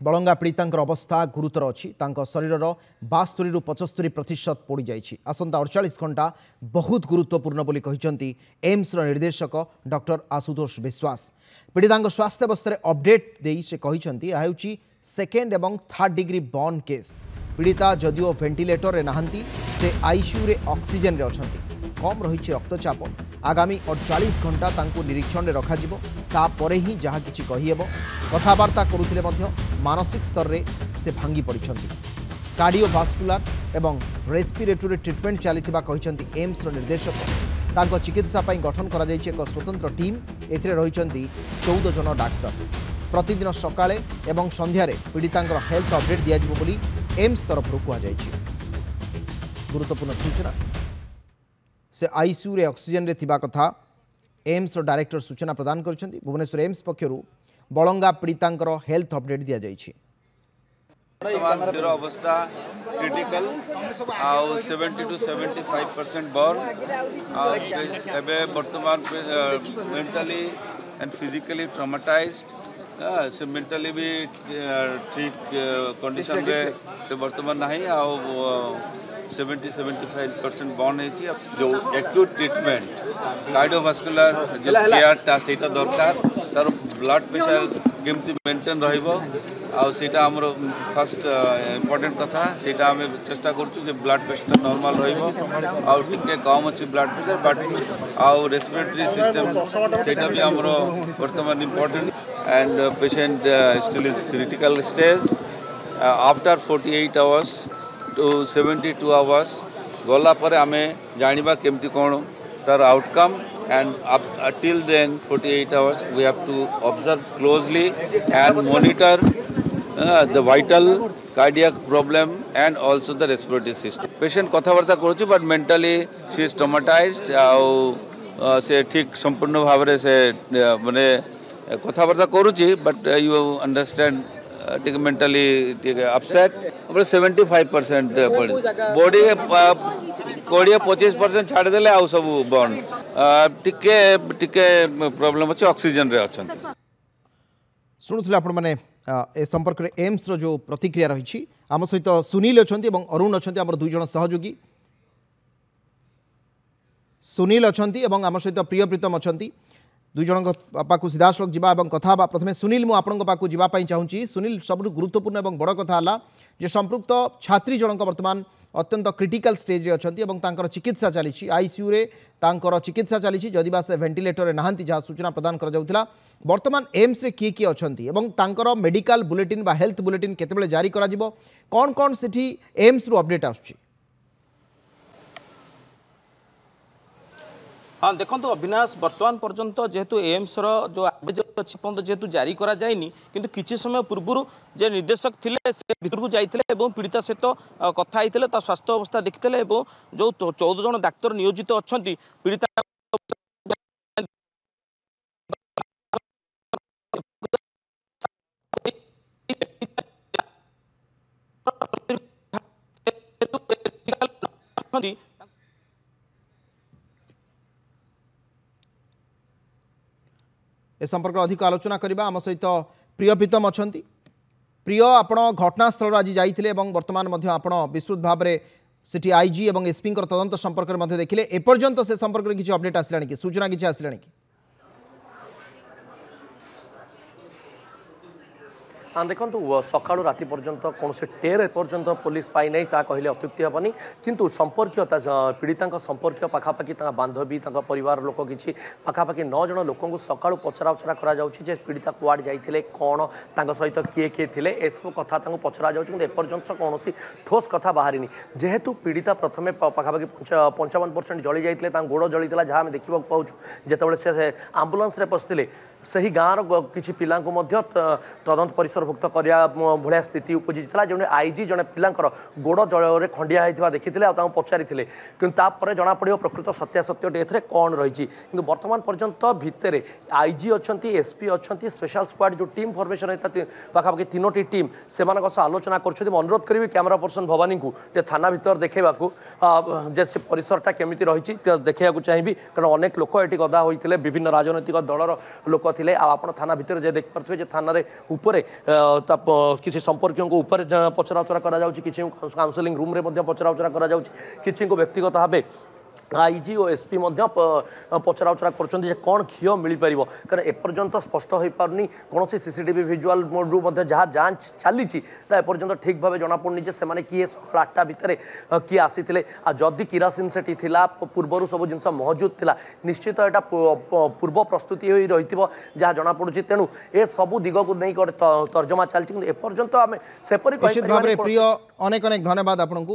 बलंगा पीड़िता अवस्था गुरुतर अच्छी शरीर 72 ରୁ 75% पोड़ जाइए। आसंता 48 घंटा बहुत गुरुत्वपूर्ण बोली कहते एम्स निर्देशक डॉक्टर आशुतोष विश्वास। पीड़िता स्वास्थ्य अवस्था अपडेट दे से कहते यह सेकेंड और थर्ड डिग्री बर्न केस। पीड़िता जदिओ वेंटिलेटर रे नहांती से आईसीयू रे ऑक्सीजन रे अछंती। कम रही रक्तचाप। आगामी 48 घंटा तांको निरीक्षण रे रखा जिवो। तापरे ही जहाँ किछि कहिहेबो। कथबार्ता करुथिले मध्य मानसिक स्तर रे से भांगी पड़िछंती। कार्डियोवास्कुलर एवं रेस्पिरेटरी ट्रिटमेंट चलीथिबा कहिछंती एम्स रो निर्देशक। तांको चिकित्सा पई गठन करा जायछि एक स्वतंत्र टीम। एथिरे रहिछंती 14 जन डाक्टर। प्रतिदिन सकाळे एवं संध्यारे पीड़ितांकर हेल्थ अपडेट दियाजिवो बोली एम्स तरफ कहुଯାଇଛି। गुरुत्वपूर्ण सूचना से आईसीयू रे ऑक्सीजन रे थिबा कथा एम्स रो डायरेक्टर सूचना प्रदान करछंती। भुवनेश्वर एम्स पक्षरु बलंगा पीड़ितांकर हेल्थ अपडेट दिया जायछि। अवस्था क्रिटिकल 70 to 75% बर्न एबे वर्तमान मेंटली एंड फिजिकली ट्रॉमाटाइज्ड से मेंटली भी ठीक कंडीशन रे से वर्तमान नहीं 70-75% बर्न है। जो एक्यूट ट्रीटमेंट कार्डियोवास्कुलर जो केयरटा सेटा दरकार तार ब्लड प्रेशर केमती मेंटेन रहिबो सेटा हमर फर्स्ट इंपोर्टेंट कथा। सेटा हमें चेष्टा करछु जे ब्लड प्रेशर नॉर्मल रहिबो टिके कम अछि blood pressure but respiratory system सेटा भी हमर वर्तमान important and patient still is critical stage. After 48 hours to 72 hours गला पर हमें जानिबा केमती कोन तार outcome and till then 48 hours we have to observe closely and monitor the vital cardiac problem and also the respiratory system. Patient कथावार्ता करूची but mentally she is traumatized से ठीक संपूर्ण भाव रे से माने कथावार्ता करुची but you understand mentally upset 75% body 20-25% छाड़देले आउ सब बर्न टिके प्रॉब्लम अच्छे ऑक्सीजन रे अच्छा। शुणुले आपण मैंने ए संपर्क में एम्स रो जो प्रतिक्रिया रही आम सहित सुनील अच्छा और अरुण अच्छा आम दुई जन सहयोगी। सुनील अच्छा आम सहित प्रिय प्रीतम अच्छा दुई जन पाक सीधासलख जा कथा प्रथम सुनील मु आपण पाक जावाई चाहूँगी। सुनील सब गुरुत्वपूर्ण और बड़ कथा है जे संपृक्त छात्री जनक वर्तमान अत्यंत क्रिटिकल स्टेज रे अच्छा चिकित्सा चली आईसीयू रे चिकित्सा चली जदिबा से वेंटिलेटर रे नहांती जहाँ सूचना प्रदान कर जाउथिला। वर्तमान एम्स रे किए अच्छा मेडिकल बुलेटिन बा हेल्थ बुलेटिन केतेबेले जारी करा जिवो कौन कौन सेठी एम्स रु अपडेट आछी? हाँ देखो अविनाश वर्तमान पर्यंत जेहेतु एम्स जो आवेदन अच्छी पर्यटन जेहेतु जारी करा जायनी किंतु किछि समय पूर्व जे निर्देशक थिले से भितर को जाइथिले एवं पीड़िता सहित कथा होइथिले ता स्वास्थ्य अवस्था देखिथिले एवं जो 14 जन डाक्तर नियोजित अछंती पीड़िता ए संपर्क अधिक आलोचना करबा आम सहित प्रिय प्रीतम अच्छा। प्रिय आपण घटनास्थल आज जाइथिले एवं वर्तमान मध्य आपण विस्तृत भाव में सेठी आईजी एवं एसपी तदंत संपर्क में देखिले एपर्यंत से संपर्क में किसी अपडेट आसलानी कि सूचना किसी आसलानी कि? हाँ देखो सका राति पर्यंत कौन से टेर एपर्यंत पुलिस पाई नहीं कहले अत्युक्ति हेनी किंतु संपर्क पीड़िता संपर्क पखापाखि बांधवी परिवार लोक किसी पखापाखि 9 जन लोक सका पचरा उचरा कर पीड़िता कुआड़ जाते कौन सहित किए किए थे एसबू कथा पचरा जापर्यंत कौन ठोस कथा बाहरी जेहेतु पीड़िता प्रथम पखापाखि 55% जली जाते गोड़ जली जहाँ आम देखा पाऊँ जिते से आम्बुलांस पशिले सही गाँव किसी पिला तदंत परिसरभुक्त करने भाया स्थिति उपजिता जो आईजी जड़े पिलांकर गोड़ जल खंडिया होता देखी पचारि कि जना पड़ो प्रकृत सत्यासत्य ए कौन रही कि बर्तमान पर्यंत भितर आईजी अच्छा एसपी अच्छा स्पेशल स्क्वाड जो टीम फॉर्मेशन होता पाखापाखि 3टी टीम से आलोचना कर अनुरोध करी कैमेरा पर्सन भवानी को थाना भितर देखा से परिसरटा केमी रही देखा चाहिए कारण अनेक लोक ये गदा होते विभिन्न राजनैतिक दलर लोक थे आप थाना भितर जे देख पारे थाना ऊपर किसी संपर्क ऊपर पचराउचरा करा जाउछि किछि काउंसलिंग रूम रे मध्य पचराउचरा करा जाउछि किछि को व्यक्तिगत भाबे आईजी और एसपी पचराउचरा कर कौन क्षय मिल पार कारण एपर्यंत स्पष्ट हो पारनी कौन सीसीटीवी विजुआल मोड्रु जहाँ जांच चली एपर्यंत ठीक भाव जमापड़ी से किए सकाल 8टा भितर किए आसी जदि किरासिन सेठी थिला पूर्वर सब जिन मौजूद थिला निश्चित यहाँ पूर्व प्रस्तुति हो रही जहाँ जमापड़ी तेणु ए सबू दिग को नहीं तर्जमा चलती एपर्यंत आम सेपरी प्रिय अनेक अनेक धन्यवाद आपको।